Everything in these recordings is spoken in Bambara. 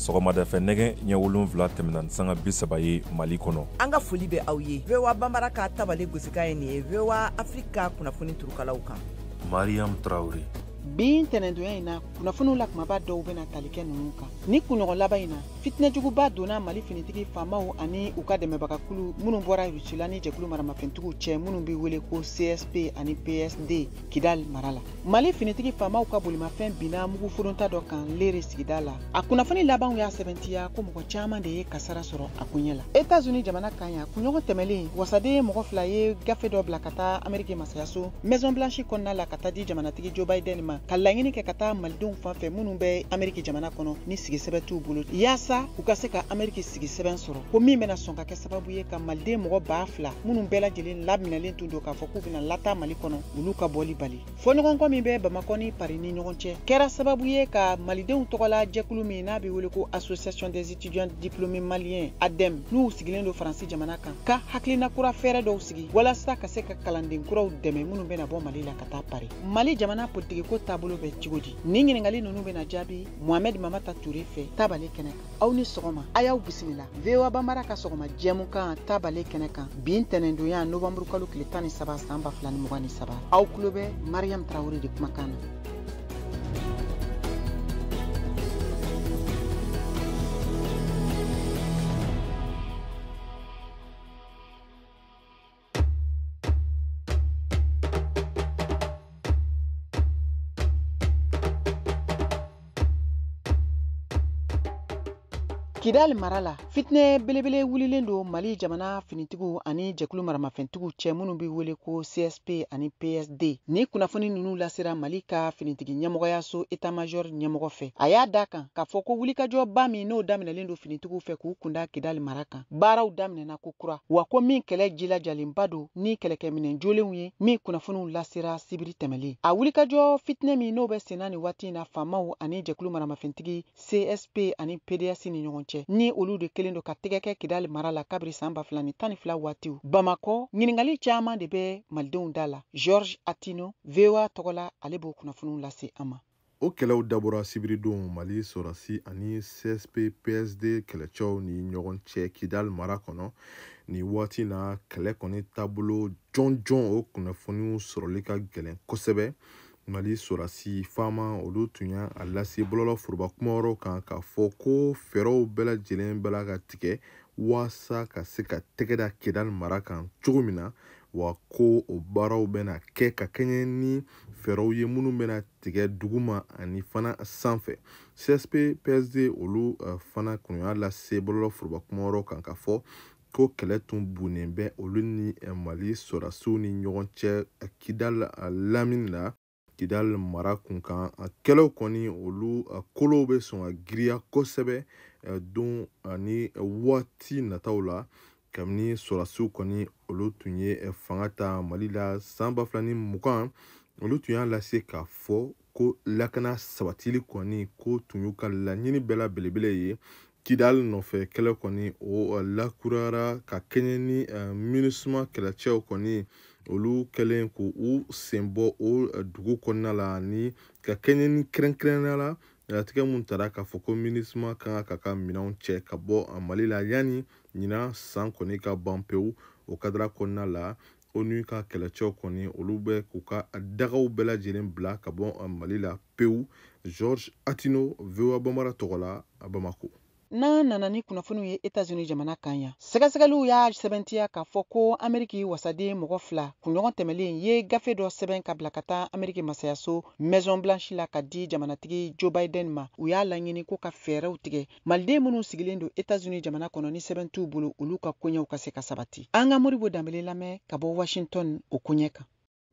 sɔgɔmada fɛ nɛgɛ ɲɛ 7 tɛmɛna sanga 30 ye Mali kɔnɔ. An ka foli bɛ aw ye. VOA Bambara ka tabale gosika ye nin ye VOA Afrika kunnafoni turukalaw kan. Mariam Traoré. Bin tɛnɛndonya in na kunnafoniw la kumaba dɔw bɛna tali kɛ ninnu kan. Ni kunɲɔgɔn laban in na fitinɛjuguba donna Mali finitigi faamaw ani u ka dɛmɛbagakulu minnu bɔra Rusila ni jɛkulu maramafɛntigiw cɛ minnu bɛ wele ko CSP ani PSD Kidal mara la. Mali finitigi faamaw ka bolimafɛn binna mugu foronta dɔ kan Lere sigida la. A kunnafoni labanw y'a sɛbɛntiya ko mɔgɔ caman de ye kasara sɔrɔ a kuɲɛ la. États-Unis jamana kan ya kunɲɔgɔn tɛmɛlen wasaden mɔgɔ 2 ye gafe dɔ bila ka taa Amérique masayaso Maison Blanche kɔnɔna la ka taa di jamanatigi Joe Biden ma ka laɲini kɛ ka taa malidenw fan fɛ minnu bɛ Amérique jamana kɔnɔ ni sigisɛbɛ t'u bolo yaasa u ka se ka Amérique sigisɛbɛn sɔrɔ ko min bɛna sɔn ka kɛ sababu ye ka maliden mɔgɔ 2,000 minnu bɛɛ lajɛlen laminɛlen tun don k'a fɔ k'u bɛna lataa Mali kɔnɔ olu ka bɔli bali. Fɔɲɔgɔnkɔ min bɛ Bamakɔ ni Paris ni ɲɔgɔn cɛ kɛra sababu ye ka malidenw tɔgɔla jɛkulu min n'a bɛ wele ko Association des étudiants diplômés maliens ADEM n'u sigilen don Faransi jamana kan ka hakilina kura fɛrɛ dɔw sigi walasa ka se ka kalanden kuraw dɛmɛ minnu bɛna bɔ Mali la ka taa Paris. Mali jamana politique ko taabolo bɛ cogo di? Ni ɲininkali ninnu bɛna jaabi Mohamed Mamata Touré fɛ tabale kɛnɛ kan. Aw ni sɔgɔma a y'aw bisimila. VOA Bambara ka sɔgɔma jɛmukan tabale kɛnɛ kan bin tɛnɛndonya novembre kalo tile 13 san 2023. Aw tulo bɛ Mariam Traoré de kumakan na. Kidal mara la fitne belebele wulilen do Mali jamana finitigiw ani jɛkulu maramafɛntigiw cɛ minnu bɛ wele ko CSP ani PSD ni kunnafoni ninnu lasera Mali ka finitigi ɲɛmɔgɔyaso état-major ɲɛmɔgɔ fɛ a y'a da kan k'a fɔ ko wulikajɔba min n'o daminɛlen do finitigiw fɛ k'u kunda Kidal mara kan baaraw daminɛna ko kura wa ko min kɛlɛ jilajalenba do ni kɛlɛkɛminɛn jolenw ye min kunnafoniw lasera sibiri tɛmɛlen a wulikajɔ fitne min n'o bɛ senna ni waati in na faamaw ani jɛkulu maramafɛntigi CSP ani PDS ni ɲɔgɔn cɛ ni olu de kelen do ka tɛgɛ kɛ Kidal mara la kabiri san 2012 waatiw Bamakɔ ɲininkali caman de bɛ malidenw da la Georges Atino VOA tɔgɔla ale b'o kunnafoniw lase an ma. O kɛlɛw dabɔra sibiridon Mali sɔrɔsi ani CSP PSD kɛlɛcɛw ni ɲɔgɔn cɛ Kidal mara kɔnɔ ni waati na kɛlɛ kɔni taabolo jɔnjɔn o kunnafoniw sɔrɔli ka gɛlɛn kosɛbɛ. Mali sɔrɔsi faama olu tun y'a lase bɔlɔlɔ foroba kumayɔrɔ kan k'a fɔ ko fɛɛrɛw bɛɛ lajɛlen bɛla ka tigɛ waasa ka se ka tɛgɛ da Kidal mara kan cogo min na wa ko o baaraw bɛna kɛ ka kɛɲɛ ni fɛɛrɛw ye minnu bɛna tigɛ duguma ani fana sanfɛ. CSP PSD olu fana kun y'a lase bɔlɔlɔ foroba kumayɔrɔ kan k'a fɔ ko kɛlɛ tun bunnen bɛ olu ni Mali sɔrɔsiw ni ɲɔgɔn cɛ Kidal lamini la Kidal mara kun kan kɛlɛw kɔni olu kolow bɛ sɔn ka giriya kosɛbɛ don ani waati nataw la kabini sɔrɔsiw kɔni olu tun ye fanga ta Mali la san 2020 olu tun y'a lase k'a fɔ ko lakana sabatili kɔni ko tun y'u ka laɲini bɛɛ la belebele ye Kidal nɔfɛ kɛlɛ kɔni o lakurara ka kɛɲɛ ni MINUSMA kɛlɛcɛw kɔni olu kɛlen ko u sen bɔ o dugu kɔnɔna la ni ka kɛɲɛ ni kɛrɛnkɛrɛnnenya la latigɛ mun tara k'a fɔ ko MINUSMA kan ka minɛnw cɛ ka bɔ Mali la yanni ɲina san kɔni ka ban pewu o kadara kɔnɔna la ONU ka kɛlɛcɛw kɔni olu bɛ k'u ka dagaw bɛɛ lajɛlen bila ka bɔ Mali la pewu. Georges Atino VOA Bambara tɔgɔla a Bamako. N'a nana ni kunnafoniw ye États-Unis jamana kan ya sɛgɛsɛgɛliw y'a sɛbɛntiya k'a fɔ ko Amérique wasaden mɔgɔ 2 kunɲɔgɔn tɛmɛlen ye gafe dɔ sɛbɛn ka bila ka taa Amérique masayaso Maison Blanche la ka di jamanatigi Joe Biden ma u y'a laɲini ko ka fɛɛrɛw tigɛ maliden minnu sigilen don États-Unis jamana kɔnɔ ni sɛbɛn t'u bolo olu ka koɲɛw ka se ka sabati. An ka Moribo Danbele lamɛn ka bɔ Washington o koɲɛ kan.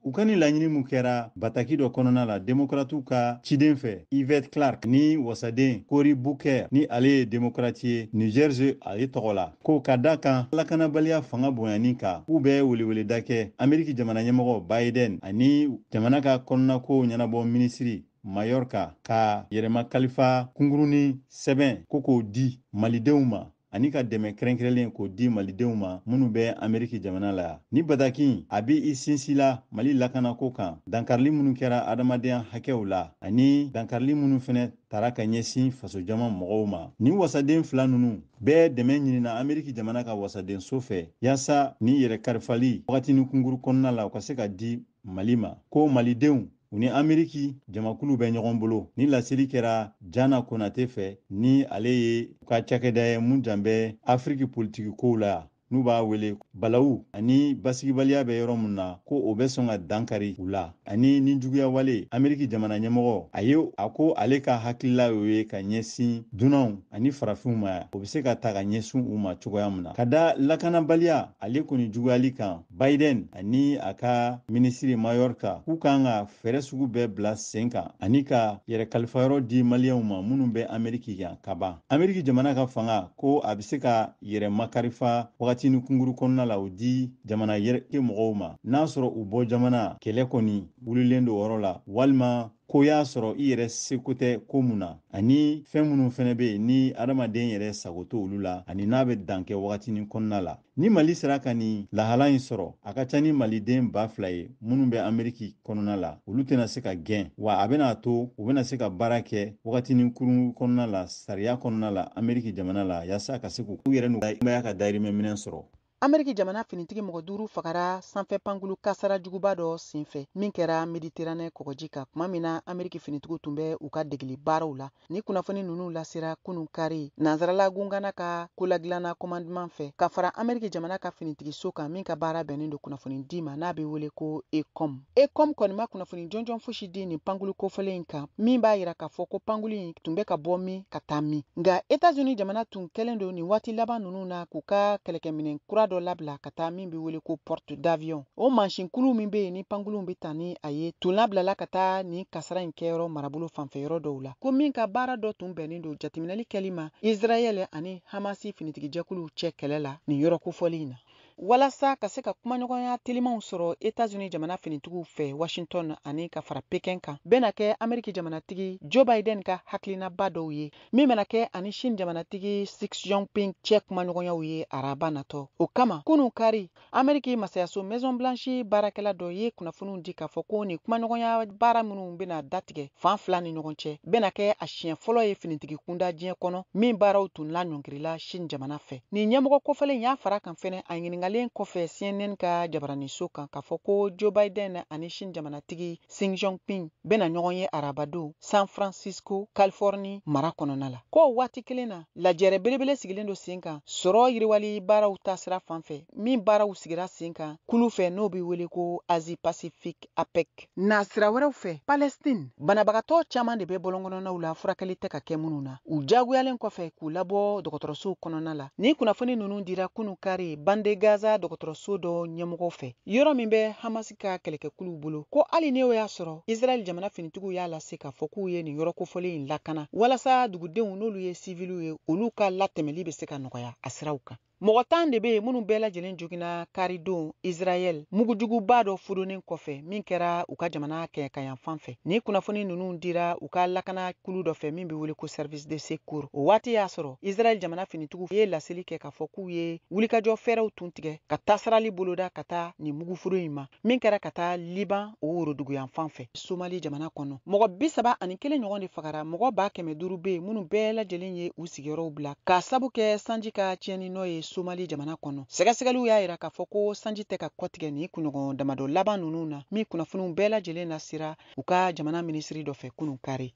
U ka ni laɲini mun kɛra bataki dɔ kɔnɔna la démocratiw ka ciden fɛ Yvette Clark ni wasaden Cory Booker ni ale ye démocrate ye New Jersey ale tɔgɔ la ko ka da kan lakanabaliya fanga bonyani kan k'u bɛ weleweleda kɛ Amérique jamana ɲɛmɔgɔ Biden ani jamana ka kɔnɔnako ɲɛnabɔ minisiri Mayorkas ka yɛrɛma kalifa kungurunin sɛbɛn ko k'o di malidenw ma ani ka dɛmɛ kɛrɛnkɛrɛnlen k'o di malidenw ma minnu bɛ Ameriki jamana la. Ni Bataki a bɛ i sinsila Mali lakanako kan dankarili minnu kɛra adamadenya hakɛw la ani dankarili minnu fɛnɛ tara ka ɲɛsin faso jama mɔgɔw ma. Ni wasaden fila ninnu bɛɛ dɛmɛ ɲinina Ameriki jamana ka wasadenso fɛ yaasa ni yɛrɛ karifali wagatini kunguru kɔnɔna la u ka se ka di Mali ma. Ko malidenw u ni Ameriki jamakulu bɛ ɲɔgɔn bolo. Ni laseli kɛra Jana Konate fɛ ni ale ye ka cakɛda ye mun jan bɛ Afriki politiki kow la n'u b'a wele balawu ani basigibaliya bɛ yɔrɔ mun na ko o bɛ sɔn ka dankari u la ani ni juguya wale Ameriki jamana ɲɛmɔgɔ a ko ale ka hakilila y'o ye ka ɲɛsin dunanw ani farafinw ma o bɛ se ka ta ka ɲɛsin u ma cogoya min na. Ka da lakanabaliya ale kɔni juguyali kan Biden ani a ka minisiri Mayorka k'u kan ka fɛɛrɛ sugu bɛɛ bila sen kan ani ka yɛrɛ kalifayɔrɔ di maliyɛnw ma minnu bɛ Ameriki kan ka ban. Ameriki jamana ka fanga ko a bɛ se ka yɛrɛ makarifa wagati ni kunguru kɔnɔna la o di jamana yɛrɛ mɔgɔw ma n'a sɔrɔ u bɔ jamana kɛlɛ kɔni wulilen do yɔrɔ la walima ko y'a sɔrɔ i yɛrɛ seko tɛ ko mun na ani fɛn minnu fɛnɛ bɛ yen ni adamaden yɛrɛ sago to olu la ani n'a bɛ dan kɛ wagatinin kɔnɔna la. Ni Mali sera ka ni lahala in sɔrɔ a ka ca ni maliden 2,000 ye minnu bɛ Ameriki kɔnɔna la olu tɛna se ka gɛn wa a bɛna to u bɛna se ka baara kɛ wagatinin kurun kɔnɔna la sariya kɔnɔna la Ameriki jamana la yaasa ka se k'u yɛrɛ n'u ka dayirimɛ minɛn sɔrɔ. Ameriki jamana finitigi mɔgɔ 5 fagara sanfɛ pankulu kasara juguba dɔ senfɛ min kɛra Mediterranee kɔgɔji kan kuma min na Ameriki finitigiw tun bɛ u ka degeli baaraw la. Ni kunnafoni ninnu lasera kunun kari nanzarala gungana ka koladilanna commandement fɛ ka fara Ameriki jamana ka finitigiso kan min ka baara bɛnnen do kunnafoni di ma n'a bɛ wele ko ECOM. ECOM kɔni ma kunnafoni jɔnjɔn fosi di nin pankulu kofɔlen in kan min b'a yira k'a fɔ ko pankulu in tun bɛ ka bɔ min ka taa min. Nka Etats-Unis jamana tun kɛlen do nin waati laban ninnu na k'u ka kɛlɛkɛminɛn kura dɔ labila ka taa min bɛ wele ko porte d'avion. O mansinkulu min bɛ yen ni pankulu bɛ ta ni a ye tun labilala ka taa nin kasara in kɛyɔrɔ marabolo fanfɛyɔrɔ dɔw la ko min ka baara dɔ tun bɛnnen do jateminɛli kɛli ma Israel ani Hamasi finitigijɛkulu cɛ kɛlɛ la nin yɔrɔ kofɔli in na. Walasa ka se ka kumaɲɔgɔnya telimanw sɔrɔ Etats-Unis jamana finitigiw fɛ Washington ani ka fara Pekin kan bɛna kɛ Ameriki jamanatigi Joe Biden ka hakilinaba dɔw ye min bɛna kɛ ani Chine jamanatigi Xi Jinping cɛ kumaɲɔgɔnyaw ye araba natɔ. O kama kunun kari Ameriki masayaso Maison Blanche baarakɛla dɔ ye kunnafoniw di k'a fɔ ko nin kumaɲɔgɔnya baara minnu bɛna datigɛ fan fila ni ɲɔgɔn cɛ bɛna kɛ a siɲɛ fɔlɔ ye finitigi kunda diɲɛ kɔnɔ min baaraw tun la ɲɔngirila Chine jamana fɛ. Nin ɲɛmɔgɔ kofɔlen y'a fara kan fɛnɛ a ɲiningali kɔfɛ CNN ka jabaraniso kan k'a fɔ ko Joe Biden ani Chine jamanatigi Xi Jinping bɛna ɲɔgɔn ye arabadon San Francisco, Californie mara kɔnɔna la. Ko waati kelen na lajɛrɛ belebele sigilen do sen kan sɔrɔ yiriwali baaraw ta sira fan fɛ min baaraw sigira sen kan kulu fɛ n'o bɛ wele ko Asie Pacifique APEC. Na sira wɛrɛw fɛ Palestine banabagatɔ caman de bɛ bɔlɔnkɔnɔnaw la furakɛli tɛ ka kɛ minnu na u jagoyalen kɔfɛ k'u labɔ dɔgɔtɔrɔsow kɔnɔna la. Ni kunnafoni ninnu dira kunun kari Bande Gaza dɔgɔtɔrɔso dɔ ɲɛmɔgɔ fɛ yɔrɔ min bɛ Hamasi ka kɛlɛkɛkuluw bolo ko hali n'o y'a sɔrɔ Israel jamana finitigiw y'a lase k'a fɔ k'u ye nin yɔrɔ kofɔlen in lakana walasa dugudenw n'olu ye sivilu ye olu ka latɛmɛli bɛ se ka nɔgɔya a siraw kan. Mɔgɔ 10 de bɛ yen minnu bɛɛ lajɛlen joginna karidon Israel mugujuguba dɔ fudonnen kɔfɛ min kɛra u ka jamana kɛɲɛkayan fan fɛ. Ni kunnafoni ninnu dira u ka lakana kulu dɔ fɛ min bɛ wele ko service de secours. O waati y'a sɔrɔ Israel jamana finitigiw ye laseli kɛ k'a fɔ k'u ye wulikajɔ fɛɛrɛw tun tigɛ ka tasarali boloda ka taa nin mugufuru in ma min kɛra ka taa Liban o woroduguyan fan fɛ Somali jamana kɔnɔ. Mɔgɔ 31 ɲɔgɔn de fagara mɔgɔ 500 bɛ yen minnu bɛɛ lajɛlen ye u sigiyɔrɔw bila ka sabu kɛ sanji ka tiɲɛni n'o ye Somali jamana kɔnɔ. Sɛgɛsɛgɛliw y'a yira k'a fɔ ko sanji tɛ ka kɔtigɛ ni kunɲɔgɔn damadɔ laban ninnu na min kunnafoniw bɛɛ lajɛlen nasira u ka jamana minisiri dɔ fɛ kunun kari.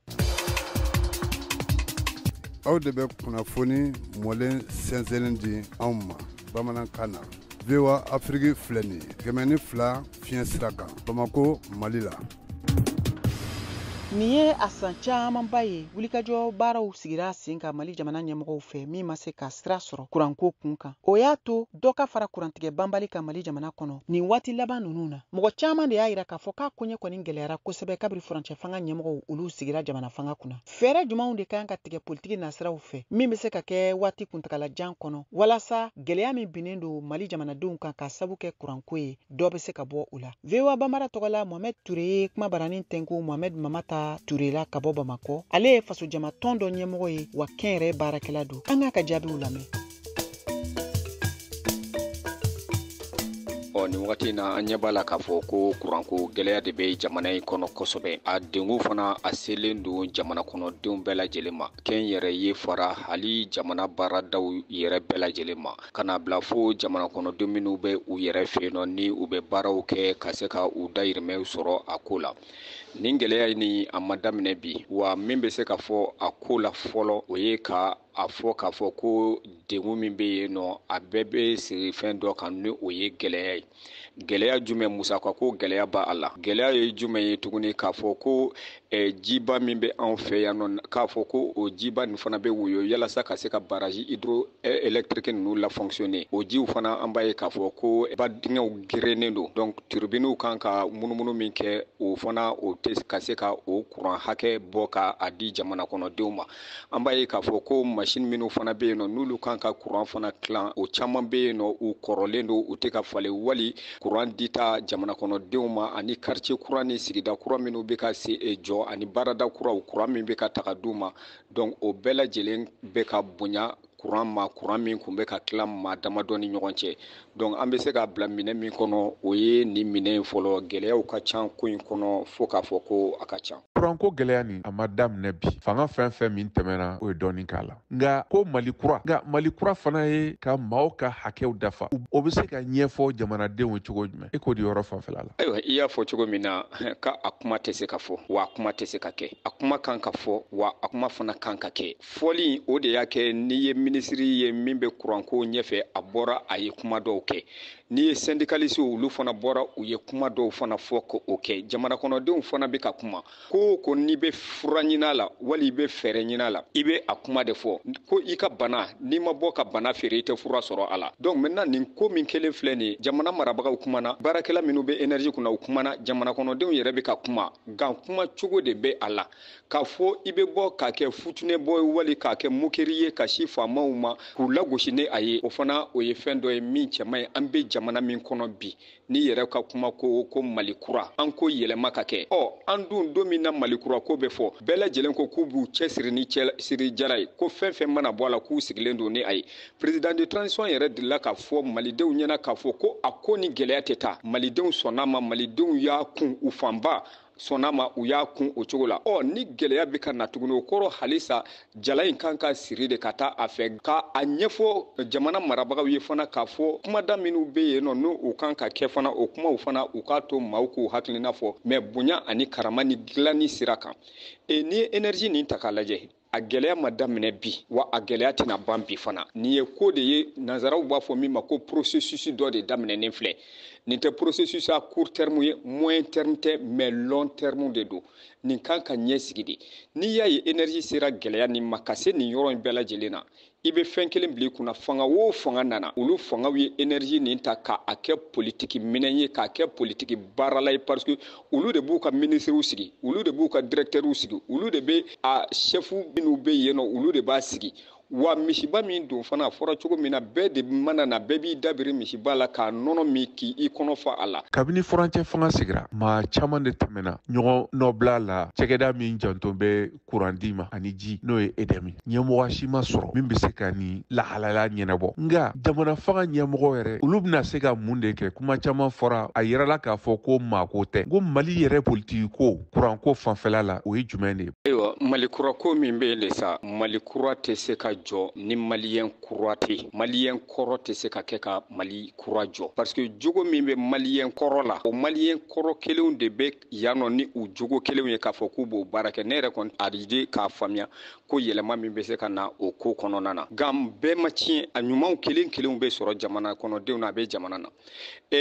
Aw de bɛ kunnafoni mɔlen sɛnsɛnlen di anw ma bamanankan na. VOA Afrique filɛ nin ye 102 fiɲɛ sira kan Bamako Mali la. Nin ye a san camanba ye wulikajɔ baaraw sigira sen ka Mali jamana ɲɛmɔgɔw fɛ min ma se ka sira sɔrɔ kuranko kun kan. O y'a to dɔ ka fara kurantigɛ banbali ka Mali jamana kɔnɔ nin waati laban ninnu na. Mɔgɔ caman de y'a yira k'a fɔ k'a koɲɛ kɔni gɛlɛyara kosɛbɛ kabiri furancɛ fanga ɲɛmɔgɔw olu sigira jamana fanga kunna. Fɛɛrɛ jumanw de kan ka tigɛ politiki nasiraw fɛ min bɛ se ka kɛ waati kuntagalajan kɔnɔ walasa gɛlɛya min binnen do Mali jamanadenw kan ka sabu kɛ kuranko ye dɔ bɛ se ka bɔ u la. VOA Bambara tɔgɔla Mohamed Touré ye kuma baranin tɛnku Mohamed Mamata Touré la ka bɔ Bamakɔ. Ale ye faso jama tɔn dɔ ɲɛmɔgɔ ye wa kɛnyɛrɛ baarakɛla don. An k'a ka jaabiw lamɛn. wagati na an ɲɛ b'a la k'a fɔ ko kuranko gɛlɛya de bɛ jamana in kɔnɔ kosɛbɛ. A dengu fana a selen don jamana kɔnɔdenw bɛɛ lajɛlen ma. Kɛn yɛrɛ ye fara hali jamana baaradaw yɛrɛ bɛɛ lajɛlen ma. Ka na bila fo jamana kɔnɔdenw minnu bɛ u yɛrɛ fɛ yen nɔ ni u bɛ baaraw kɛ ka se ka u dayirimɛw sɔrɔ a ko la. Nin gɛlɛya ni a ma daminɛ bi, wa min bɛ se ka fɔ a ko la fɔlɔ o ye ka a fɔ k'a fɔ ko dengu min bɛ yen nɔ a bɛɛ bɛ siri fɛn dɔ kan ni o ye gɛlɛya ye. Gɛlɛya jumɛn musaka ko gɛlɛya b'a la. Gɛlɛya ye jumɛn ye tuguni k'a fɔ ko jiba min bɛ anw fɛ yan nɔ k'a fɔ ko o jiba nin fana bɛ woyo yalasa ka se ka baraji hydroélectrique ninnu la fonctionner. O jiw fana an b'a ye k'a fɔ ko ba dingɛw gerennen don. Donc turbines kan ka munumunu min kɛ o fana o tɛ ka se ka o courant hakɛ bɔ ka a di jamana kɔnɔdenw ma. An b'a ye k'a fɔ ko machine minnu fana bɛ yen nɔ n'olu kan ka courant fana tilan o caman bɛ yen nɔ u kɔrɔlen don u tɛ ka falen wali courant dita jamana kɔnɔdenw ma ani quartier kura ni sigida kura minnu bɛ ka se jɔ ani baarada kuraw courant min bɛ ka taga d'u ma. Donc o bɛɛ lajɛlen bɛ ka bonya courant ma courant min kun bɛ ka tila maa damadɔ ni ɲɔgɔn cɛ. Donc an bɛ se k'a bila minɛ min kɔnɔ o ye nin minɛ in fɔlɔ gɛlɛyaw ka ca ko in kɔnɔ fo k'a fɔ ko a ka ca. Kuranko gɛlɛya nin a ma daminɛ bi fanga fɛn fɛn min tɛmɛna o ye dɔɔnin k'a la nka ko mali kura fana ye ka maaw ka hakɛw dafa o bɛ se ka ɲɛfɔ jamanadenw ye cogo jumɛn e k'o di yɔrɔ fanfɛla la. Ayiwa i y'a fɔ cogo min na ka a kuma tɛ se ka fɔ wa a kuma tɛ se ka kɛ a kuma kan ka fɔ wa a kuma fana kan ka kɛ fɔli o de y'a kɛ n'i ye minisiri ye min bɛ kuranko ɲɛfɛ a bɔra a ye kuma dɔw kɛ n'i ye syndicaliste olu fana bɔra u ye kuma dɔw fana fɔ ko o kɛ jamana kɔnɔdenw fana bɛ ka kuma ko n'i bɛ fura ɲin'a la wali i bɛ fɛɛrɛ ɲin'a la i bɛ a kuma de fɔ ko i ka bana n'i ma bɔ ka bana feere i tɛ fura sɔrɔ a la. Donc maintenant nin ko min kelen filɛ nin ye jamana marabagaw kumana baarakɛla minnu bɛ énergie kunna u kumana jamana kɔnɔdenw yɛrɛ bɛ ka kuma nka kuma cogo de bɛ a la k'a fɔ i bɛ bɔ k'a kɛ futunɛbɔ ye wali k'a kɛ mokeri ye ka si faamaw ma k'u lagosi ni a ye o fana o ye fɛn dɔ ye min cɛman ye an bɛ jamana min kɔnɔ bi ni yɛrɛ ka kuma ko mali kura an ko yɛlɛma ka kɛ an dun don min na mali kura ko bɛ fɔ bɛɛ lajɛlen ko k'u b'u cɛ siri ni siri jara ye ko fɛn fɛn mana bɔ a la k'u sigilen don ni a ye président de transition yɛrɛ delila k'a fɔ malidenw ɲɛna k'a fɔ ko a ko ni gɛlɛya tɛ taa malidenw sɔnna ma malidenw y'a kun u fanba sɔnna ma u y'a kun o cogo la ni gɛlɛya bɛ ka na tuguni o kɔrɔ halisa jala in kan ka siri de ka taa a fɛ ka a ɲɛfɔ jamana marabagaw ye fana k'a fɔ kumada minnu bɛ yen nɔ n'u kan ka kɛ fana o kumaw fana u k'a to maaw k'u hakilina fɔ mais bonya ani karama ni dilanni sira kan ni ye énergie nin ta k'a lajɛ a gɛlɛya ma daminɛ bi wa a gɛlɛya tɛna ban bi fana nin ye ko de ye nanzaraw b'a fɔ min ma ko processus dɔ de daminɛnen filɛ nin tɛ processus à court terme ye moyen terme tɛ mais long terme de don nin kan ka ɲɛ sigi de n'i y'a ye énergie sera gɛlɛya nin ma ka se nin yɔrɔ in bɛɛ lajɛlen na i bɛ fɛn kelen bila i kunna fanga o fanga nana olu fangaw ye énergie nin ta k'a kɛ politiki minɛn ye k'a kɛ politiki baarala ye parce que olu de b'u ka ministres sigi olu de b'u ka directeurs sigi olu de bɛ a chefs minnu bɛ yen nɔ olu de b'a sigi wa misiba min don fana a fɔra cogo min na bɛɛ de mana na bɛɛ b'i dabiri misiba la k'a nɔnɔ min k'i kɔnɔ fa a la. Kabini furancɛ fanga sigira maa caman de tɛmɛna ɲɔgɔn nɔbila la cɛkɛda min janto bɛ kuran di ma ani ji n'o ye edemi ɲɛmɔgɔ si ma sɔrɔ min bɛ se ka ni lahalaya ɲɛnabɔ nka jamana fanga ɲɛmɔgɔ yɛrɛ olu bɛna se ka mun de kɛ kuma caman fɔra a yirala k'a fɔ ko maako tɛ ko mali yɛrɛ politiki ko kuranko fanfɛla la o ye jumɛn de ye. Ayiwa mali kura ko min bɛ yen de sa mali kura tɛ se ka jɔ ni maliyɛn kura tɛ maliyɛn kɔrɔ tɛ se ka kɛ ka mali kura jɔ parce que jogo min bɛ maliyɛn kɔrɔ la o maliyɛn kɔrɔ kelenw de bɛ yan nɔ ni u jogo kelenw ye k'a fɔ k'u b'o baara kɛ ne yɛrɛ kɔni aride k'a faamuya ko yɛlɛma min bɛ se ka na o ko kɔnɔna na nka bɛɛ ma tiɲɛ a ɲumanw kelen kelenw bɛ sɔrɔ jamana kɔnɔdenw na a bɛ jamana na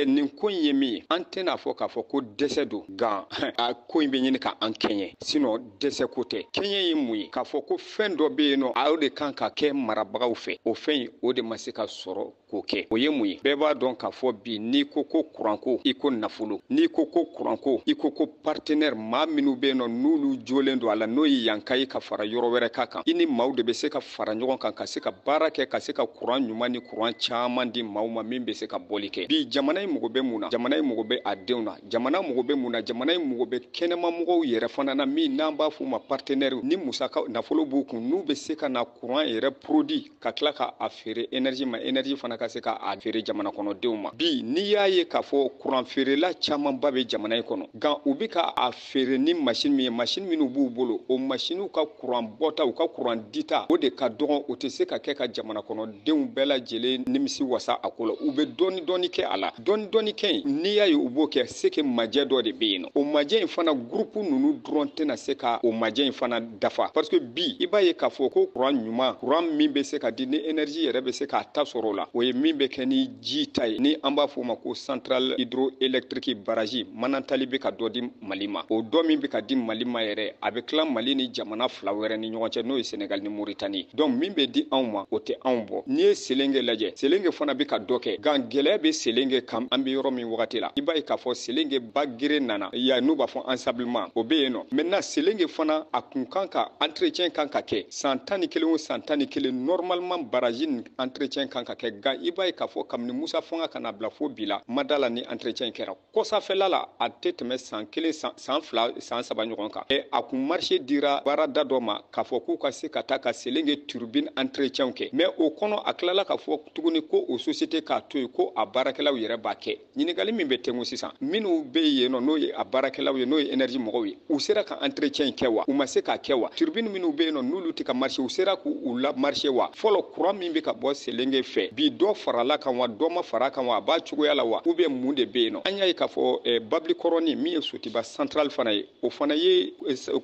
nin ko in ye min ye an tɛna fɔ k'a fɔ ko dɛsɛ don nka a ko in bɛ ɲini ka an kɛɲɛ sinon dɛsɛ ko tɛ kɛɲɛ ye mun ye k'a fɔ ko fɛn dɔ bɛ yen nɔ a o de kan ka kɛ marabagaw fɛ o fɛn in o de ma se ka sɔrɔ k'o kɛ o ye mun ye bɛɛ b'a dɔn k'a fɔ bi n'i ko ko kuranko i ko nafolo n'i ko ko kuranko i ko ko partenaire maa minnu bɛ yen nɔ n'olu jolen don a la n'o ye yanka ye ka fara yɔrɔ wɛrɛ ka kan i ni maaw de bɛ se ka fara ɲɔgɔn kan ka se ka baara kɛ ka se ka kuran ɲuman ni kuran caman di maaw ma min bɛ se ka bɔli kɛ bi jamana in mago bɛ mun na jamana in mago bɛ a denw na jamana mago bɛ mun na jamana in mago bɛ kɛnɛmamɔgɔw yɛrɛ fana na min n'an b'a fɔ u ma partenaire ni musaka nafolo b'u kun n'u bɛ se ka na kuran yɛrɛ produit ka tila ka a feere énergie ma énergie fana ka ka se ka a feere jamana kɔnɔdenw ma bi n'i y'a ye k'a fɔ kuran feerela camanba bɛ jamana in kɔnɔ nka u bɛ ka a feere ni machine min ye machine minnu b'u bolo o machine ka kuran bɔta u ka kuran dita o de ka dɔgɔn o tɛ se ka kɛ ka jamana kɔnɔdenw bɛɛ lajɛlen nimisi wasa a ko la u bɛ dɔɔni kɛ a la dɔɔni kɛ in n'i y'a ye u b'o kɛ c'est que majɛ dɔ de bɛ yen nɔ o majɛ in fana groupe ninnu dɔrɔn tɛna se ka o majɛ in fana dafa parce que bi i b'a ye k'a fɔ ko kuran ɲuman kuran min bɛ se ka di ni énergie yɛrɛ bɛ se k'a ta sɔrɔ o la o ye min bɛ kɛ ni ji ta ye ni an b'a fɔ o ma ko centrale hydroélectrique barrage manantali bɛ ka dɔ di Mali ma o dɔ min bɛ ka di Mali ma yɛrɛ a bɛ tila Mali ni jamana fila wɛrɛ ni ɲɔgɔn cɛ n'o ye Sénégal ni Mauritanie donc min bɛ di anw ma o tɛ anw bɔ n'i ye Selenge lajɛ Selenge fana bɛ ka dɔ kɛ nka gɛlɛya bɛ Selenge kan an bɛ yɔrɔ min wagati la i b'a ye k'a fɔ Selenge ba gere nana ya n'u b'a fɔ ensablement o bɛ yen nɔ maintenant Selenge fana a kun kan ka entretien kan ka kɛ san 11 o san 11 normalement barrage ni entretien kan ka kɛ nka i b'a ye k'a fɔ kabini Musa Fanga kana bila fo bi la ma da la ni entretien kɛra kɔsafɛla la a tɛ tɛmɛ san 1 san 2 san 3 ɲɔgɔn kan a kun marché dira baarada dɔ ma k'a fɔ k'u ka se ka taa ka Selenge turbine entretien kɛ mais o kɔnɔ a tilala k'a fɔ tuguni ko o société k'a to yen ko a baarakɛlaw yɛrɛ b'a kɛ ɲininkali min bɛ tɛngu sisan minnu bɛ yen nɔ n'o ye a baarakɛlaw ye n'o ye énergie mɔgɔw ye u sera ka entretien kɛ wa u ma se k'a kɛ wa turbine minnu bɛ yen nɔ n'olu tɛ ka marché u sera k'u la marché wa fɔlɔ courant min bɛ ka bɔ Selenge fɛ bi dɔ farala kan wa dɔ ma fara kan wa a b'a cogoya la wa ou bien mun de bɛ yen nɔ an y'a ye k'a fɔ babili kɔrɔnin min ye Sotiba centrale fana ye o fana ye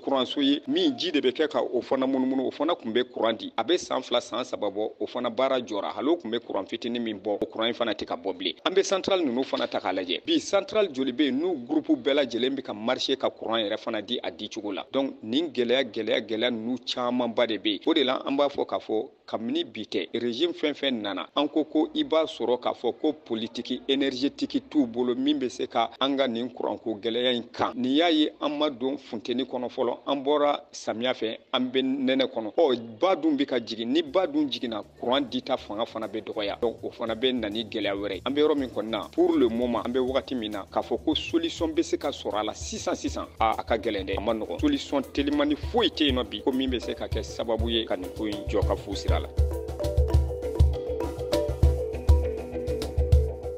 kuranso ye min ji de bɛ kɛ ka o fana munumunu o fana tun bɛ kuran di a bɛ san 2 san 3 bɔ o fana baara jɔra hali o tun bɛ kuran fitinin min bɔ o kuran in fana tɛ ka bɔ bilen an bɛ centrale ninnu fana ta k'a lajɛ bi centrale joli bɛ yen n'u groupe bɛɛ lajɛlen bɛ ka marché ka kuran yɛrɛ fana di a di cogo la donc nin gɛlɛya ninnu camanba de bɛ yen o de la an b'a fɔ k'a fɔ kabini bi tɛ régime fɛn nana an ko i b'a sɔrɔ k'a fɔ ko politique énergétique t'u bolo min bɛ se ka an ka nin kuranko gɛlɛya in kan n'i y'a ye an ma don funteni kɔnɔ fɔlɔ an bɔra samiya fɛ an bɛ nɛnɛ kɔnɔ ba dun bɛ ka jigin ni ba dun jiginna kuran dita fanga fana bɛ dɔgɔya donc o fana bɛ na ni gɛlɛya wɛrɛ ye an bɛ yɔrɔ min kɔni na pour le moment an bɛ wagati min na k'a fɔ ko solution bɛ se ka sɔrɔ a la sisan a ka gɛlɛn dɛ a ma nɔgɔn solution telimani foyi tɛ yen nɔ bi ko min bɛ se ka kɛ sababu ye ka nin ko in jɔ ka fu sira la.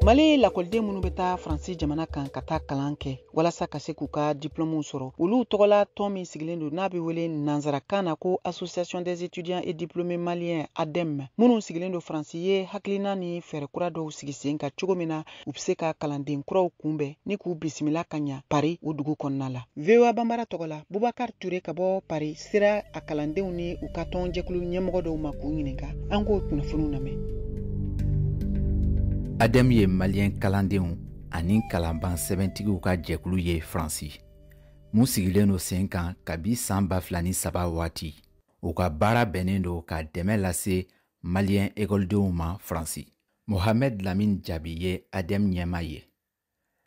Mali lakɔliden minnu bɛ taa Faransi jamana kan ka taa kalan kɛ walasa ka se k'u ka diplôme sɔrɔ olu tɔgɔla tɔn min sigilen don n'a bɛ wele nanzarakan na ko Association des étudiants et diplômés maliens ADEM minnu sigilen don Faransi ye hakilina ni fɛɛrɛ kura dɔw sigi sen ka cogo min na u bɛ se ka kalanden kuraw kunbɛn ni k'u bisimila ka ɲa Paris o dugu kɔnɔna la VOA Banbara tɔgɔla Bubakar Ture ka bɔ Paris sera a kalandenw ni u ka tɔn jɛkulu ɲɛmɔgɔ dɔw ma k'u ɲininka an k'o kunnafoniw lamɛn. ADEM ye malien kalandenw ani kalanban sɛbɛntigiw ka jɛkulu ye Faransi. Mun sigilen do sen kan kabi san 2003 waati. U ka baara bɛnnen do ka dɛmɛ lase malien écoledenw ma Faransi. Mohamed Lamine Jabi ye ADEM ɲɛma ye.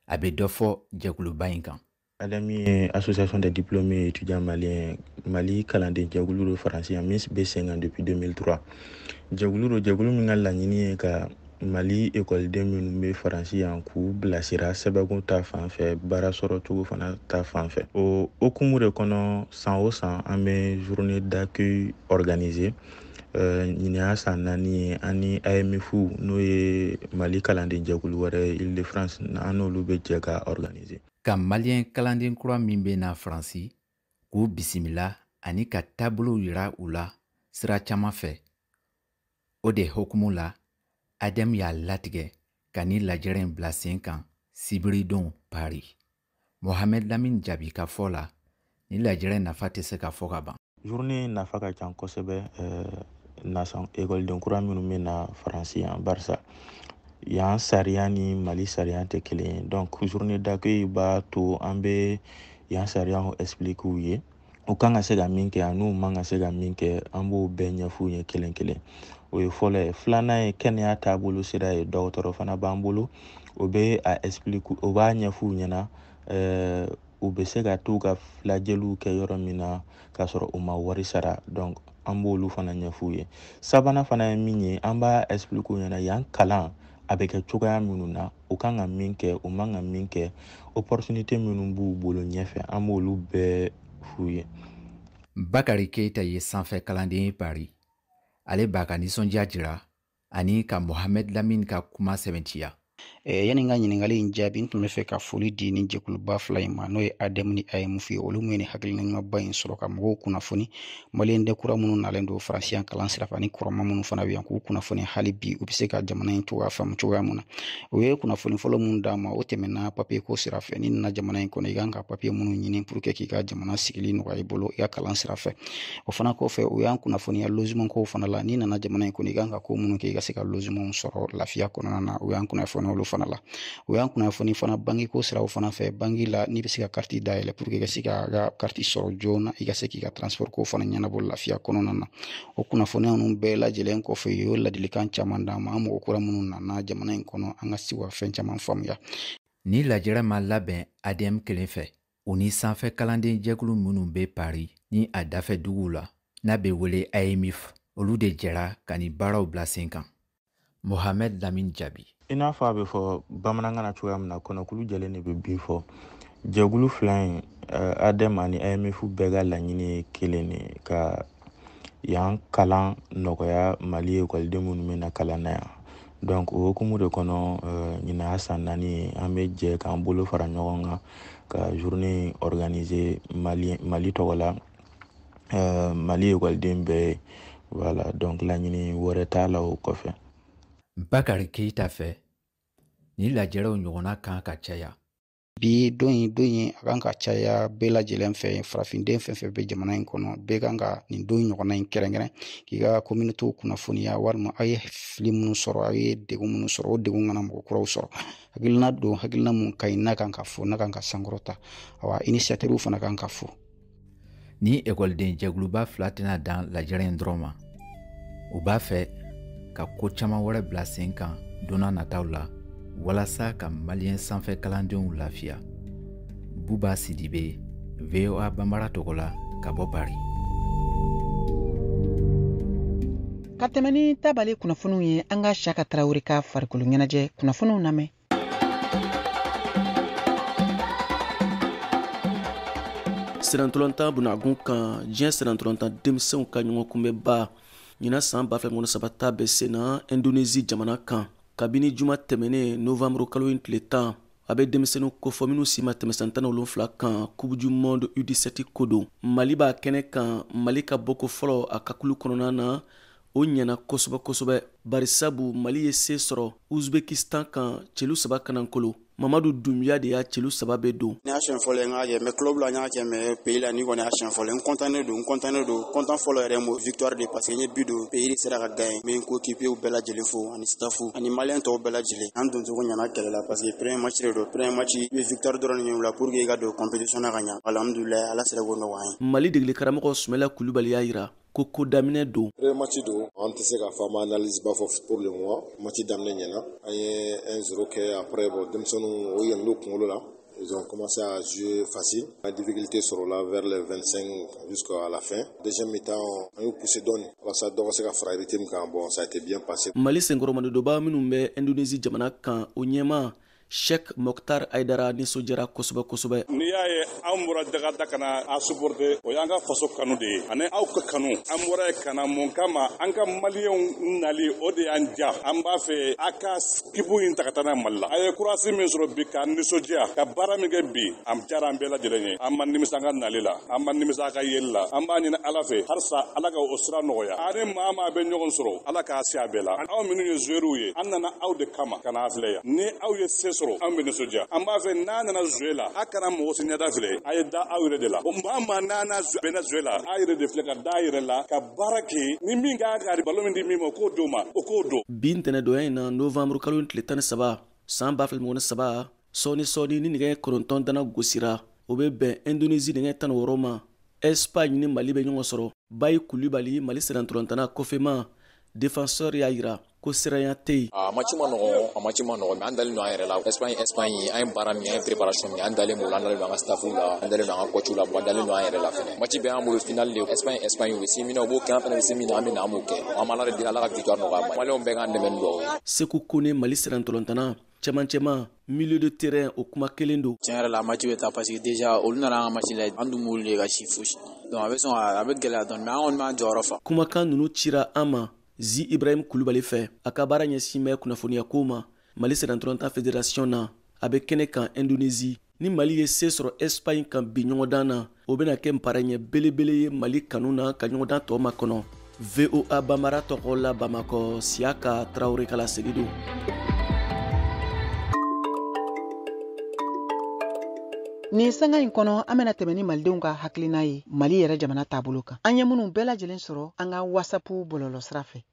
A bɛ dɔ fɔ jɛkuluba in kan. ADEM ye Association des diplômés étudiants maliens Mali kalanden jɛkulu do Faransi min bɛ sen kan depuis 2003. Jɛkulu min ka laɲini ye ka Mali écoleden minnu bɛ Faransi yan k'u bilasira sɛbɛnko ta fanfɛ baara sɔrɔ cogo fana ta fanfɛ o hukumu de kɔnɔ san o san an bɛ journée d'accueil organisé ɲinɛ y'a san 4 ye an ni AMF n'o ye Mali kalanden jɛkulu wɛrɛ Île-de-France an n'olu bɛ jɛ ka organisé ka malien kalanden kura min bɛ na Faransi k'u bisimila ani ka taabolo yira u la sira caman fɛ o de hukumu la ADEM y'a latigɛ ka ni lajɛrɛ in bila sen kan sibiridon Paris. Mohamed Lamine Jabi ka fɔ la ni lajɛrɛ nafa tɛ se ka fɔ ka ban. Journée nafa ka ca kosɛbɛ nasan écoleden kura minnu bɛ na Faransi yan barisa yan sariya ni Mali sariya tɛ kelen ye donc journée d'accueil b'a to an bɛ yan sariya expliquer u ye u kan ka se ka min kɛ ani u man ka se ka min kɛ an b'o bɛɛ ɲɛf'u ye kelen kelen. O ye fɔlɔ ye filanan ye kɛnɛya taabolo sira ye dɔgɔtɔrɔ fana b'an bolo o bɛ a expliquer o b'a ɲɛf'u ɲɛna u bɛ se ka t'u ka lajɛliw kɛ yɔrɔ min na k'a sɔrɔ u ma wari sara donc an b'olu fana ɲɛf'u ye sabanan fana ye min ye an b'a expliquer u ɲɛna yan kalan a bɛ kɛ cogoya minnu na u kan ka min kɛ u man ka min kɛ opportunité minnu b'u bolo ɲɛfɛ an b'olu bɛɛ f'u ye. Bakari Keita ye sanfɛ kalanden ye Paris. Ale b'a ka nisɔndiya jira ani ka Mohamed Lamine ka kuma sɛbɛntiya. Yani n ka ɲiningali in jaabi n tun bɛ fɛ ka foli di ni jɛkuluba fila in ma n'o ye Adɛmu ni AMF ye. Olu min ye hakilina ɲumanba in sɔrɔ ka mɔgɔw kunnafoni maliyɛn de kura minnu nalen don faransiya kalan sira fɛ ani kɔrɔma minnu fana bɛ yan k'u kunnafoni hali bi u bɛ se ka jamana in cogoya faamu cogoya mun na. O ye kunnafoni fɔlɔ minnu d'a ma o tɛmɛna papiye ko sira fɛ. Ni nana jamana in kɔnɔ i kan ka papiye minnu ɲini pour que k'i ka jamana sigili nɔgɔya i bolo i ka kalan sira fɛ. O fana kɔfɛ o y'an kunnafoniya logement kow fana la. Ni nana jamana in kɔnɔ i kan ka ko minnu kɛ i ka se ka logement sɔrɔ lafiya kɔnɔna na o y'an kunnafoni olu fana la. O y'an kunnafoni fana bangi ko siraw fana fɛ. Bangi la n'i bɛ se ka carte dayɛlɛ pour que i ka se ka carte sɔrɔ joona i ka se k'i ka transport ko fana ɲɛnabɔ lafiya kɔnɔna na. O kunnafoniya ninnu bɛɛ lajɛlen kɔfɛ u y'o ladilikan caman d'an ma an mɔgɔ kura minnu nana jamana in kɔnɔ an ka se ka fɛn caman faamuya. Ni lajɛrɛ ma labɛn ADM kelen fɛ o ni sanfɛ kalanden jɛkulu minnu bɛ Paris ni a dafɛ duguw la n'a bɛ wele AMF olu de jɛra ka ni baaraw bila sen kan. Mohamed Lamine jaabi. I n'a fɔ a bɛ fɔ bamanankan na cogoya min na kɔnɔkulu jɛlen de bɛ bin fɔ jɛkulu fila in ADM ani AMF bɛɛ ka laɲini ye kelen de ka yan kalan nɔgɔya Mali ekɔliden minnu bɛ na kalan na yan. Donc o hukumu de kɔnɔ ɲina y'a san 4 ye an bɛ jɛ k'an bolo fara ɲɔgɔn kan ka journée organiser Mali tɔgɔ la Mali ekɔliden bɛɛ voilà donc laɲini wɛrɛ t'a la o kɔfɛ. Bakari Keita fɛ ni lajɛrɛw ɲɔgɔnna kan ka caya. Bi don in a kan ka caya bɛɛ lajɛlen fɛ farafinden fɛn fɛn bɛ jamana in kɔnɔ bɛɛ kan ka nin don ɲɔgɔnna in kɛrɛnkɛrɛn k'i ka communauté kunnafoniya walima aw ye fili minnu sɔrɔ aw ye degun minnu sɔrɔ o degun kana mɔgɔ kuraw sɔrɔ. Hakilina don hakilina mun ka ɲi n'a kan ka fɔ n'a kan ka sankɔrɔta awa initiateur fana kan ka fɔ. Ni ekɔliden jɛkuluba fila tɛna dan lajɛrɛ in dɔrɔn ma u b'a fɛ ka ko caman wɛrɛ bila sen kan donna nataw la walasa ka maliyɛn sanfɛ kalandenw lafiya. Buba Sidibe, VOA Bambara Togola, ka bɔ Paris. Ka tɛmɛ ni tabali kunnafoniw ye an ka Saka Tarawele ka farikolo ɲɛnajɛ kunnafoniw lamɛn. Sirantolontan bunagun kan diɲɛ sirantolontan denmisɛnw ka ɲɔgɔn kunbɛba ɲina san 2017 ta bɛ senna Indonésie jamana kan kabini juma tɛmɛnen novembre kalo in tile 10 a bɛ denmisɛnninw kofɔ minnu si ma tɛmɛ san 17 kan Coupe du Monde U17 ko don. Mali b'a kɛnɛ kan Mali ka bɔko fɔlɔ a ka kulu kɔnɔna na o ɲɛna kosɛbɛ barisabu Mali ye se sɔrɔ Uzbekistan kan celu 3 kanankolo. Mamadu Doumbia de y'a celu 3 bɛ don. Ni a siɲɛ fɔlɔ n k'a kɛ mais club la n y'a kɛ mais pays la ni kɔni y'a siɲɛ fɔlɔ n content don content fɔlɔ yɛrɛ mo victoire de parce que n ye bi don pays de sera ka gagner mais ko équipier bɛɛ lajɛlen fo ani staff ani malien tɔw bɛɛ lajɛlen an don cogo ɲana kɛlɛ la parce que premier match de don premier match i bɛ victoire dɔrɔn ɲini la pour que i ka don compétition na ka ɲa alhamdulillah ala sera k'o nɔgɔya an ye. Mali degeli karamɔgɔ Sumela Kulubali y'a yira ko daminɛ don. Premier match don an tɛ se ka fɔ an ma analyse ba fɔ pour le moment match daminɛ ɲɛna an ye 1-0 kɛ après bon denmisɛnninw o yɛlɛn'o kunkolo la. Ils ont commencé à jouer facile. La difficulté sera là vers les 25 jusqu'à la fin. Deuxième mi-temps, on a poussé donné. Ça doit se faire rythme quand bon, ça a été bien passé. Mali senkɔrɔ Madoba minnu bɛ Indonésie jamana kan o ɲɛma Sheikh Mokhtar Aidara nisɔndiyara kosɛbɛ. N'i y'a ye an bɔra Jakarta ka na a supporter o y'an ka faso kanu de ye ani aw ka kanu an bɔra ka na mun kama an ka maliyɛnw nali o de y'an diya an b'a fɛ a ka kibu in ta ka taa n'a Mali la a ye kurasi min sɔrɔ bi k'a nisɔndiya ka baara min kɛ bi an diyara an bɛɛ lajɛlen ye an ma nimisa an ka nali la an ma nimisa a ka yeli la an b'a ɲini Ala fɛ halisa Ala ka o sira nɔgɔya ani maa maa bɛ ɲɔgɔn sɔrɔ Ala k'a se a bɛɛ la aw minnu ye joueurs ye an nana aw de kama ka na filɛ yan ni aw ye se sɔrɔ an bɛ nisɔndiya an b'a fɛ n'a nana jouer la a kana mɔgɔ si ɲɛda filɛ a ye da aw yɛrɛ de la maa n'a bɛnna jouer la a yɛrɛ de filɛ ka da a yɛrɛ la ka baara kɛ ni min ka balo min di min ma o k'o d'o ma o k'o don. Bi ntɛnɛdonya in na novembre kalo tile 13 san 2013 sɔɔni ni nɛgɛ 9 dana gosira o bɛ bɛn Indonésie nɛgɛ 16 ma Espagne ni Mali bɛ ɲɔgɔn sɔrɔ Bayi Kulubali Mali sirantolantana kɔfɛma défenseur y'a yira ko siranya tɛ yen. A match ma nɔgɔ mais an dalen don an yɛrɛ la Espagne an ye baara min an ye préparation min an dalen don an dalen don an ka staffu la an dalen don an ka coach la an dalen don an yɛrɛ la fɛnɛ match bɛ an bolo final de Espagne u bɛ se min na u b'o kɛ an fɛnɛ bɛ se min na an bɛ na an b'o kɛ an b'a la de deli Ala ka victoire nɔgɔya ma maliyɛnw bɛɛ k'an dɛmɛ ni dɔw ye. Seku Kone Mali sirantolantana cɛmancɛma milieu de terrain o kuma kelen don. Tiɲɛ yɛrɛ la match bɛ taa parce que déjà olu nana an ka match la an dun b'olu de ka si fosi donc a bɛ gɛlɛya dɔɔni mais an kɔni b'an jɔyɔrɔ fa. Kumakan ninnu cira an ma zi ibrahim kulubali fɛ a ka baara ɲɛsin bɛ kunnafoniya ko ma mali sɛnɛtɔlɔntan fédération na a bɛ kɛnɛ kan indonésie ni mali ye se sɔrɔ espagne kan bi ɲɔgɔndan na o bɛna kɛ nparaɲɛ belebele ye mali kanu na ka ɲɔgɔndan tɔɔ ma kɔnɔ VOA Bambara tɔgɔ la Bamakɔ Siaka Traoré kala segido. Ni sanga in kɔnɔ an bɛna tɛmɛ ni malidenw ka hakilina ye Mali yɛrɛ jamana taabolo kan. An ye minnu bɛɛ lajɛlen sɔrɔ an ka WhatsApp bɔlɔlɔ sira fɛ.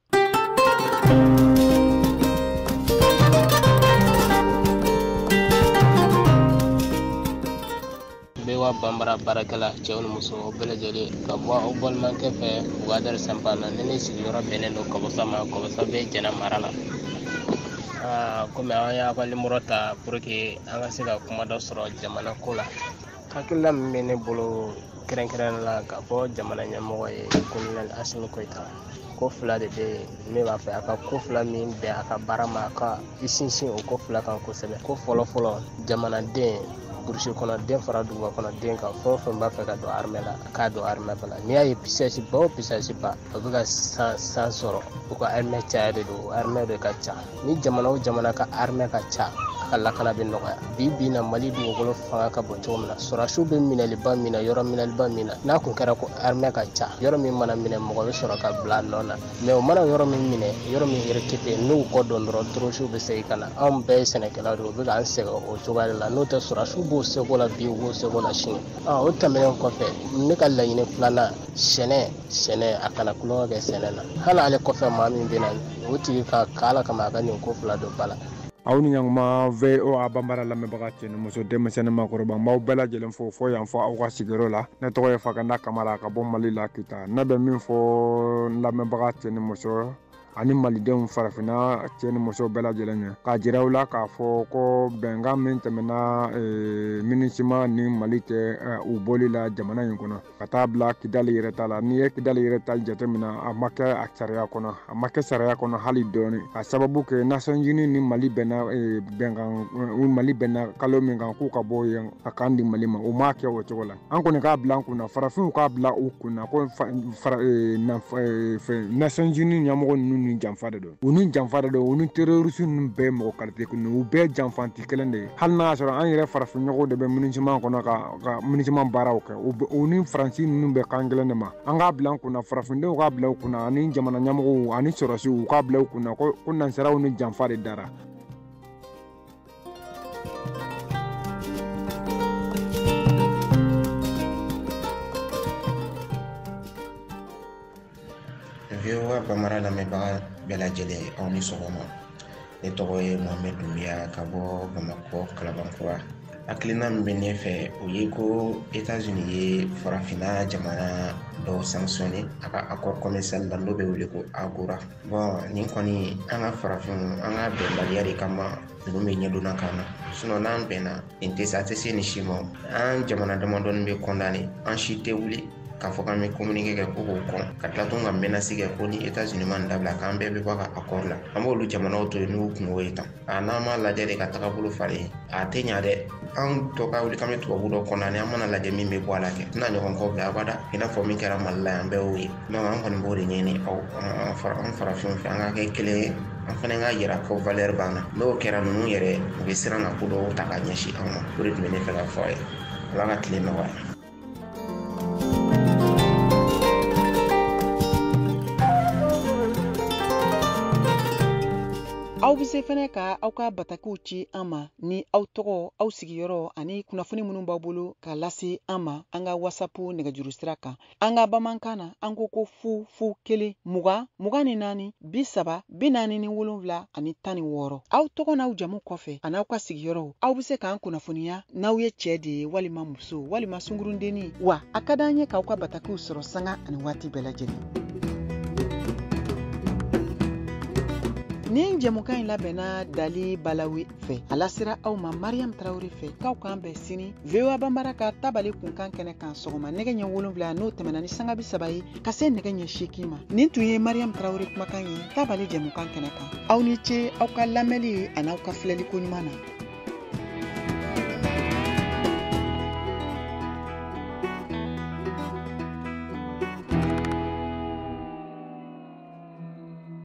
Bewa Bambara barakɛla cɛw ni musow bɛɛ lajɛlen ka bɔ aw balimakɛ fɛ Bugadari Sampana ne ni sigiyɔrɔ bɛnnen don Kɔbɔsa ma Kɔbɔsa bɛ Jɛnɛ mara la. Komi an y'a ka numéro ta pour que an ka se ka kuma dɔ sɔrɔ jamana ko la. Hakilila min bɛ ne bolo kɛrɛnkɛrɛnnen la ka fɔ jamana ɲɛmɔgɔ ye Colonel Assimi Goïta. Ko fila de bɛ ne b'a fɛ a ka ko fila min bɛn a ka baara ma a ka i sinsin o ko fila kan kosɛbɛ. Ko fɔlɔ jamanaden burusi kɔnɔ den fara duguba kɔnɔ den kan fɛn o fɛn b'a fɛ ka don armée la k'a don armée bala n'i y'a ye puissance ba o puissance ba o bɛ ka san sɔrɔ u ka armée caya de don armée de ka ca ni jamana o jamana ka armée ka ca a ka lakana bɛ nɔgɔya bi na Mali dugukolo fanga ka bon cogo min na sɔrɔsiw bɛ minɛliba min na yɔrɔ minɛliba min na n'a kun kɛra ko armée ka ca yɔrɔ min mana minɛ mɔgɔ bɛ sɔrɔ ka bila a nɔ na mais o mana yɔrɔ min minɛ yɔrɔ min récupéré n'u kɔ dɔn dɔrɔn torosiw bɛ segin ka na anw bɛɛ ye sɛnɛkɛlaw de o bɛ k'an sɛgɛn o cogoya de la n'o tɛ sɔrɔsiw b'o seko la bi u b'o seko la sini o tɛmɛnen kɔfɛ ne ka laɲini filanan sɛnɛ a kana kulonkɛ kɛ sɛnɛ na hali ale kɔfɛ maa min bɛ na o tigi ka Ala kama a ka nin ko fila don ba la. Aw ni ɲanguma VOA Bambara lamɛnbaga cɛ ni muso denmisɛnnin maakɔrɔba n b'aw bɛɛ lajɛlen fo yan fɔ aw ka sigiyɔrɔ la ne tɔgɔ ye Fakanda Kamara ka bɔ Mali la Kita ne bɛ min fɔ n lamɛnbaga cɛ ni muso ani malidenw farafinna cɛ ni muso bɛɛ lajɛlen ye k'a jira u la k'a fɔ ko bɛnkan min tɛmɛna MINUSMA ni Mali cɛ u bɔli la jamana in kɔnɔ ka taa bila Kidali yɛrɛ ta la n'i ye Kidali yɛrɛ ta jateminɛ a ma kɛ a sariya kɔnɔ a ma kɛ sariya kɔnɔ hali dɔɔni ka sababu kɛ Nations Unies ni Mali bɛnna Mali bɛnna kalo min kan k'u ka bɔ yen a k'an di Mali ma o m'a kɛ o cogo la an kɔni k'a bila an kunna farafinw k'a bila u kunna ko Nations Unies ɲɛmɔgɔ ninnu ni janfa de don u ni janfa de don u ni terroriste ninnu bɛɛ mɔgɔ qualité kelen u bɛɛ janfanti kelen de ye hali n'a y'a sɔrɔ an yɛrɛ farafin ɲɔgɔn de bɛ MINUSMA kɔnɔ ka MINUSMA baaraw kɛ u ni Faransi ninnu bɛ kan kelen de ma an k'a bila an kunna farafindenw k'a bila u kunna ani jamana ɲɛmɔgɔw ani sɔrɔsiw u k'a bila u kunna ko nansaraw ni janfa de dara. VOA Bambara lamɛnbaga bɛɛ lajɛlen aw ni sɔgɔma ne tɔgɔ ye Mohamed Doumbia ka bɔ Bamakɔ Kalabankura hakilina min bɛ ne fɛ o ye ko États-Unis ye farafinna jamana dɔw sanctionné a ka accord commercial la n'o bɛ wele ko AGORA nin kɔni an ka farafinw an ka bɛnbaliya de kama ninnu bɛ ɲɛdonna kan na n'an bɛnna nin tɛ se a tɛ se ni si ma an jamana damadɔni bɛ condamné an si tɛ wuli k'a fɔ k'an bɛ communiqué kɛ ko k'o kɔn ka tila tun ka menace kɛ ko ni États-Unis ma nin dabila k'an bɛɛ bɛ bɔ ka accord la an b'olu jamanaw to yen n'u kungo ye tan n'an m'a lajɛ de ka tagabolo falen a tɛ ɲa dɛ an tɔ ka wuli k'an bɛ tubabu dɔ condamné an mana lajɛ min bɛ bɔ a la kɛ tɛna ɲɔgɔn kɔ bila abada i n'a fɔ min kɛra Mali la yan an bɛɛ y'o ye an kɔni b'o de ɲini an farafinw fɛ an ka kɛ kelen ye an fana ka yira ko valeur b'an na n'o kɛra ninnu yɛrɛ u bɛ siran na ko dɔw ta ka ɲɛsin an ma o de tun bɛ ne fɛ ka fɔ a ye Ala ka tile nɔgɔya. Aw bɛ se fɛnɛ ka aw ka batakiw ci an ma ni aw tɔgɔ aw sigiyɔrɔ ani kunnafoni minnu b'aw bolo ka lase an ma an ka WhatsApp nɛgɛjuru sira kan an ka bamanankan na an ko 0 1 24 30 47 ani 16 aw tɔgɔ n'aw jamu kɔfɛ ani aw ka sigiyɔrɔ aw bɛ se k'an kunnafoniya n'aw ye cɛ de ye walima muso walima sungurundenni wa a ka d'an ye k'aw ka batakiw sɔrɔ sanga ani waati bɛɛ lajɛlen. Nin jɛmukan in labɛnna Dali Balawi fɛ a lasera aw ma Mariam Traoré fɛ k'aw k'an bɛn sini VOA Bambara ka tabali kunkan kɛnɛ kan sɔgɔma nɛgɛ ɲɛ 7 n'o tɛmɛna ni sanga bi 3 ye ka se nɛgɛ ɲɛ 8 ma nin tun ye Mariam Traoré kumakan ye tabali jɛmukan kɛnɛ kan aw ni ce aw ka lamɛnli ani aw ka filɛliko ɲuman na.